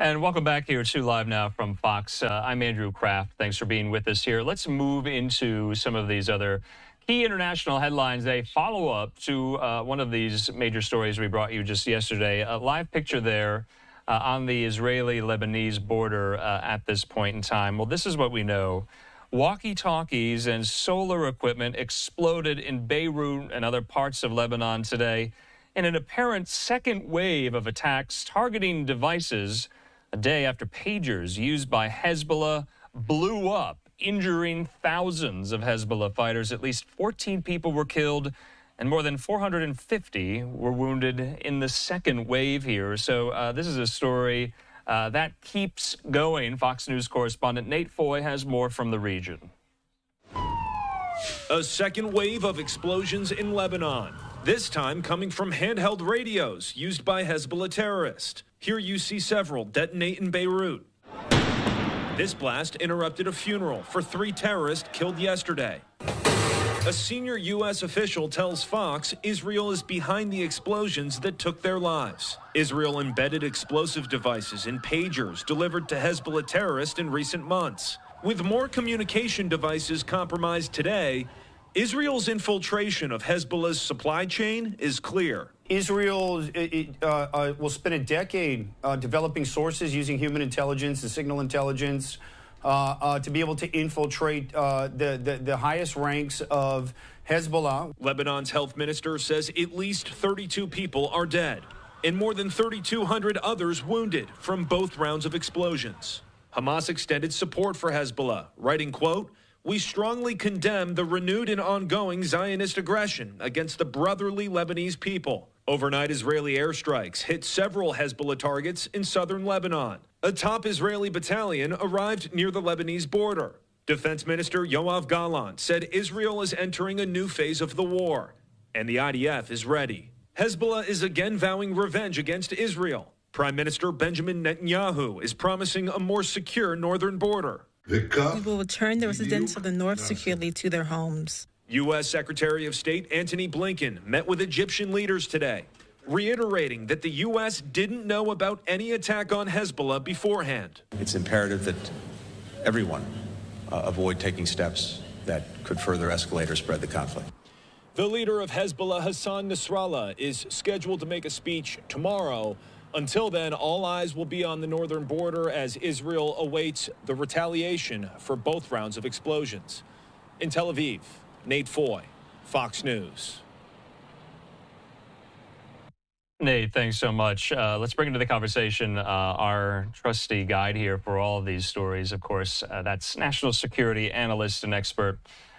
And welcome back here to Live Now from Fox. I'm Andrew Kraft. Thanks for being with us here. Let's move into some of these other key international headlines. They follow up to one of these major stories we brought you just yesterday. A live picture there on the Israeli-Lebanese border at this point in time. Well, this is what we know. Walkie-talkies and solar equipment exploded in Beirut and other parts of Lebanon today in an apparent second wave of attacks targeting devices a day after pagers used by Hezbollah blew up, injuring thousands of Hezbollah fighters. At least 14 people were killed and more than 450 were wounded in the second wave here. So this is a story that keeps going. Fox News correspondent Nate Foy has more from the region. A second wave of explosions in Lebanon, this time coming from handheld radios used by Hezbollah terrorists. Here you see several detonate in Beirut. This blast interrupted a funeral for 3 terrorists killed yesterday. A senior U.S. official tells Fox Israel is behind the explosions that took their lives. Israel embedded explosive devices in pagers delivered to Hezbollah terrorists in recent months. With more communication devices compromised today, Israel's infiltration of Hezbollah's supply chain is clear. Israel will spend a decade developing sources using human intelligence and signal intelligence to be able to infiltrate the highest ranks of Hezbollah. Lebanon's health minister says at least 32 people are dead and more than 3,200 others wounded from both rounds of explosions. Hamas extended support for Hezbollah, writing, quote, "We strongly condemn the renewed and ongoing Zionist aggression against the brotherly Lebanese people." Overnight Israeli airstrikes hit several Hezbollah targets in southern Lebanon. A top Israeli battalion arrived near the Lebanese border. Defense Minister Yoav Gallant said Israel is entering a new phase of the war, and the IDF is ready. Hezbollah is again vowing revenge against Israel. Prime Minister Benjamin Netanyahu is promising a more secure northern border. We will return the residents of the north securely to their homes. U.S. Secretary of State Antony Blinken met with Egyptian leaders today, reiterating that the U.S. didn't know about any attack on Hezbollah beforehand. It's imperative that everyone avoid taking steps that could further escalate or spread the conflict. The leader of Hezbollah, Hassan Nasrallah, is scheduled to make a speech tomorrow. Until then, all eyes will be on the northern border as Israel awaits the retaliation for both rounds of explosions. In Tel Aviv, Nate Foy, Fox News. Nate, thanks so much. Let's bring into the conversation our trusty guide here for all of these stories. Of course, that's national security analyst and expert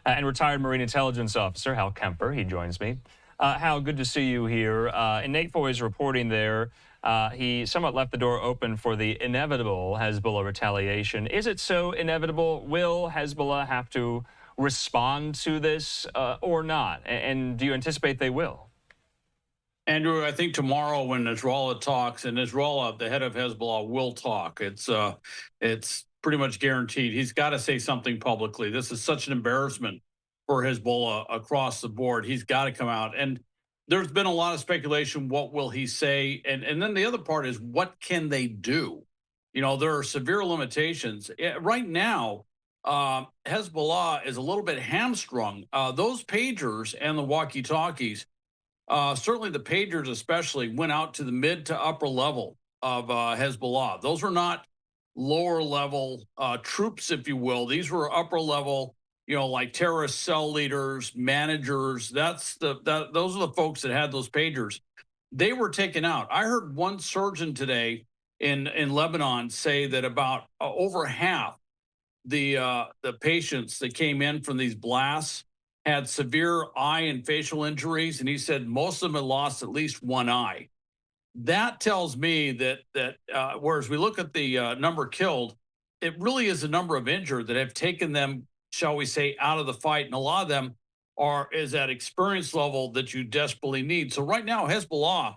and retired Marine intelligence officer Hal Kempfer. He joins me. Hal, good to see you here. In Nate Foy's reporting there, he somewhat left the door open for the inevitable Hezbollah retaliation. Is it so inevitable? Will Hezbollah have to respond to this or not? And do you anticipate they will? Andrew, I think tomorrow when Nasrallah talks, and Nasrallah, the head of Hezbollah, will talk. It's pretty much guaranteed. He's got to say something publicly. This is such an embarrassment for Hezbollah across the board. He's got to come out. And there's been a lot of speculation. What will he say? And then the other part is, what can they do? You know, there are severe limitations. Right now, Hezbollah is a little bit hamstrung. Those pagers and the walkie-talkies, certainly the pagers especially, went out to the mid to upper level of Hezbollah. Those were not lower level troops, if you will. These were upper level, you know, like terrorist cell leaders, managers. Those are the folks that had those pagers. They were taken out. I heard one surgeon today in Lebanon say that about over half the patients that came in from these blasts had severe eye and facial injuries, and he said most of them had lost at least one eye. That tells me that whereas we look at the number killed, it really is the number of injured that have taken them, shall we say, out of the fight, and a lot of them is at experience level that you desperately need. So right now, Hezbollah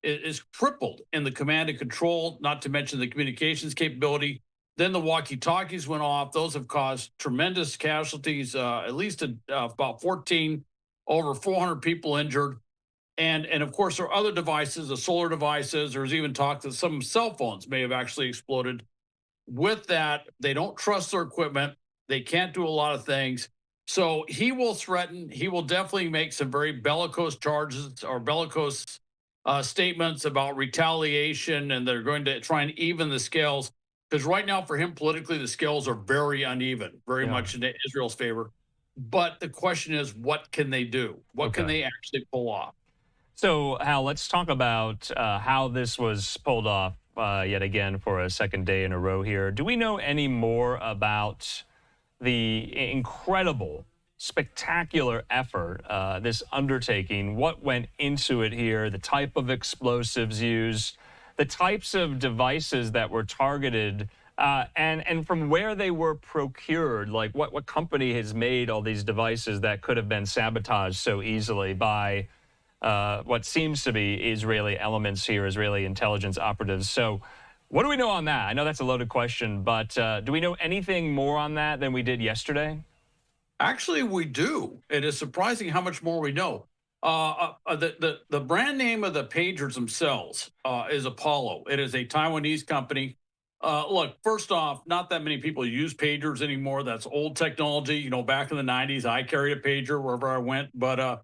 is crippled in the command and control, not to mention the communications capability. Then the walkie-talkies went off. Those have caused tremendous casualties, at least about 14, over 400 people injured. And of course, there are other devices, the solar devices. There's even talk that some cell phones may have actually exploded. With that, they don't trust their equipment. They can't do a lot of things. So he will threaten. He will definitely make some very bellicose charges or bellicose statements about retaliation, and they're going to try and even the scales. Because right now, for him politically, the scales are very uneven, very much in Israel's favor. But the question is, what can they do? What can they actually pull off? So, Hal, let's talk about how this was pulled off yet again for a second day in a row here. Do we know any more about the incredible, spectacular effort, this undertaking, what went into it here, the type of explosives used, the types of devices that were targeted, and from where they were procured? Like what company has made all these devices that could have been sabotaged so easily by what seems to be Israeli elements here, Israeli intelligence operatives? So what do we know on that? I know that's a loaded question, but do we know anything more on that than we did yesterday? Actually, we do. It is surprising how much more we know. The brand name of the pagers themselves is Apollo. It is a Taiwanese company. Look, first off, not that many people use pagers anymore. That's old technology. You know, back in the 90s, I carried a pager wherever I went, but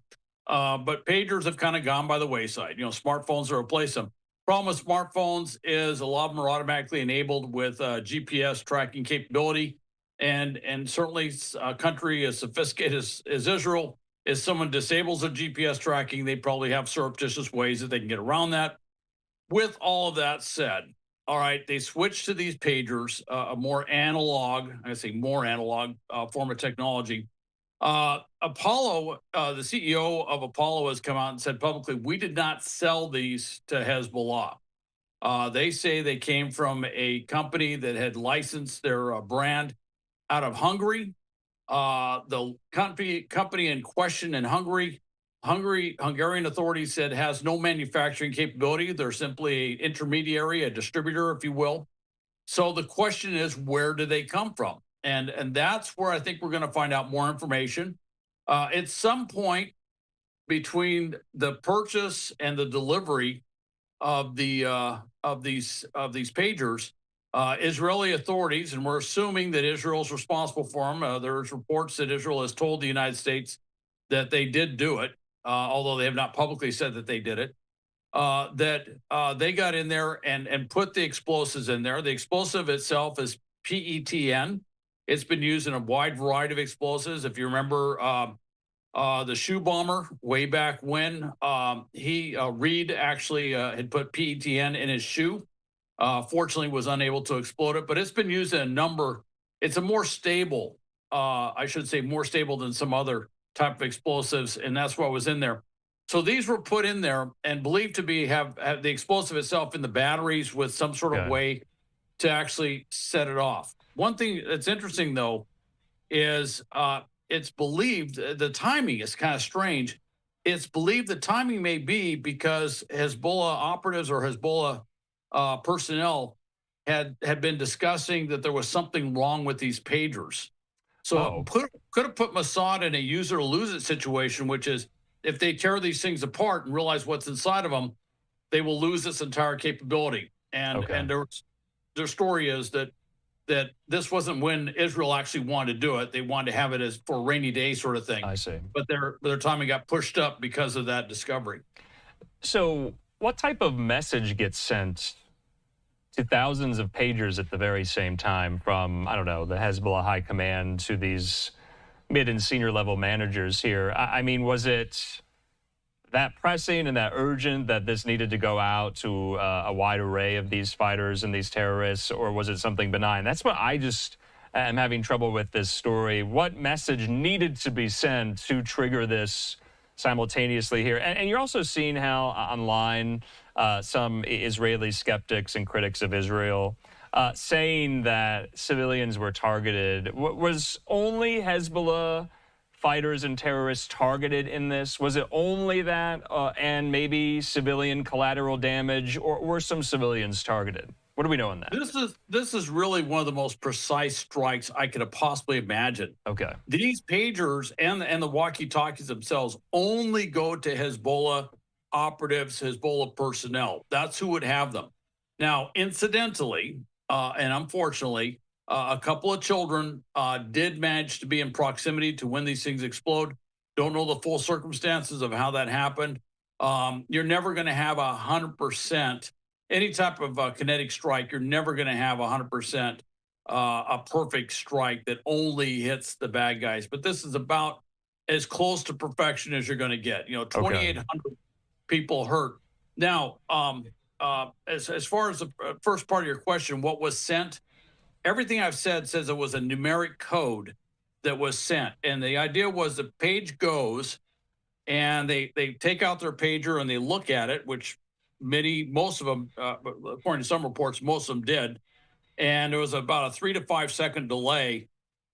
pagers have kind of gone by the wayside. You know, smartphones will replace them. Problem with smartphones is a lot of them are automatically enabled with GPS tracking capability. And certainly a country as sophisticated as Israel, if someone disables their GPS tracking, they probably have surreptitious ways that they can get around that. With all of that said, all right, they switched to these pagers, a more analog, I say more analog form of technology. Apollo, the CEO of Apollo has come out and said publicly, we did not sell these to Hezbollah. They say they came from a company that had licensed their brand out of Hungary. The company in question in Hungarian authorities said has no manufacturing capability. They're simply an intermediary, a distributor, if you will. So the question is, where do they come from? And that's where I think we're going to find out more information. At some point between the purchase and the delivery of these pagers, Israeli authorities, and we're assuming that Israel is responsible for them. There's reports that Israel has told the United States that they did do it, although they have not publicly said that they did it. They got in there and put the explosives in there. The explosive itself is PETN. It's been used in a wide variety of explosives. If you remember the shoe bomber way back when, Reed actually had put PETN in his shoe. Fortunately, was unable to explode it, but it's been used in a number. It's a more stable, I should say, more stable than some other type of explosives, and that's what was in there. So these were put in there and believed to be have the explosive itself in the batteries with some sort of way to actually set it off. One thing that's interesting, though, is it's believed the timing is kind of strange. It's believed the timing may be because Hezbollah operatives or Hezbollah personnel had been discussing that there was something wrong with these pagers. So could have put Mossad in a use it or lose it situation, which is if they tear these things apart and realize what's inside of them, they will lose this entire capability. And their story is that this wasn't when Israel actually wanted to do it. They wanted to have it as for a rainy day sort of thing. I see. But their timing got pushed up because of that discovery. So what type of message gets sent to thousands of pagers at the very same time from, I don't know, the Hezbollah high command to these mid and senior level managers here? I mean, was it that pressing and that urgent that this needed to go out to a wide array of these fighters and these terrorists, or was it something benign? That's what I just am having trouble with this story. What message needed to be sent to trigger this simultaneously here? And you're also seeing how online some Israeli skeptics and critics of Israel saying that civilians were targeted. Was only Hezbollah fighters and terrorists targeted in this? Was it only that and maybe civilian collateral damage, or were some civilians targeted? What do we know on that? This is really one of the most precise strikes I could have possibly imagined. Okay. These pagers and the walkie-talkies themselves only go to Hezbollah operatives, Hezbollah personnel. That's who would have them. Now, incidentally, and unfortunately, a couple of children did manage to be in proximity to when these things explode. Don't know the full circumstances of how that happened. You're never going to have 100%, any type of kinetic strike, you're never going to have 100% a perfect strike that only hits the bad guys. But this is about as close to perfection as you're going to get. 2,800 people hurt. Now, as far as the first part of your question, what was sent? Everything I've said says it was a numeric code that was sent. And the idea was the page goes and they take out their pager and they look at it, which most of them, according to some reports, most of them did. And there was about a 3 to 5 second delay,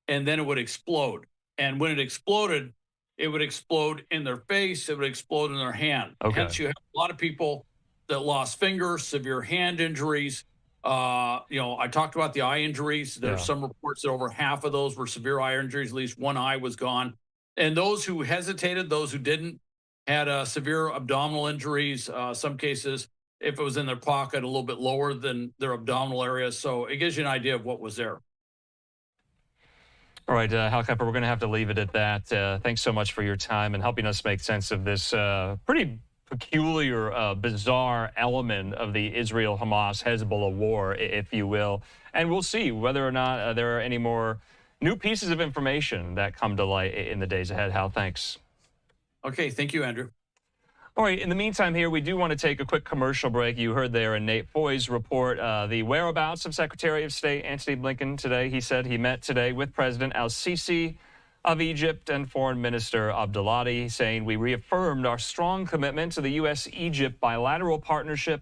and then it would explode. And when it exploded, it would explode in their face, it would explode in their hand. Okay. Hence, you have a lot of people that lost fingers, severe hand injuries. I talked about the eye injuries. There's some reports that over half of those were severe eye injuries. At least one eye was gone. And those who hesitated, those who didn't, had severe abdominal injuries. Some cases, if it was in their pocket, a little bit lower than their abdominal area. So it gives you an idea of what was there. All right, Hal Kempfer, we're going to have to leave it at that. Thanks so much for your time and helping us make sense of this pretty peculiar, bizarre element of the Israel-Hamas-Hezbollah war, if you will. And we'll see whether or not there are any more new pieces of information that come to light in the days ahead. Hal, thanks. Okay, thank you, Andrew. All right, in the meantime here, we do want to take a quick commercial break. You heard there in Nate Foy's report the whereabouts of Secretary of State Antony Blinken today. He said he met today with President al-Sisi of Egypt and Foreign Minister Abdulati, saying we reaffirmed our strong commitment to the U.S.-Egypt bilateral partnership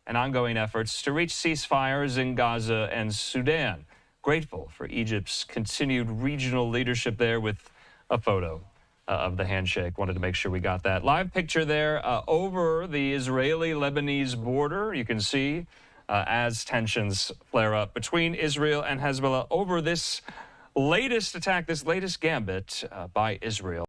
and ongoing efforts to reach ceasefires in Gaza and Sudan. Grateful for Egypt's continued regional leadership there, with a photo of the handshake. Wanted to make sure we got that. Live picture there over the Israeli-Lebanese border. You can see as tensions flare up between Israel and Hezbollah over this latest attack, this latest gambit by Israel.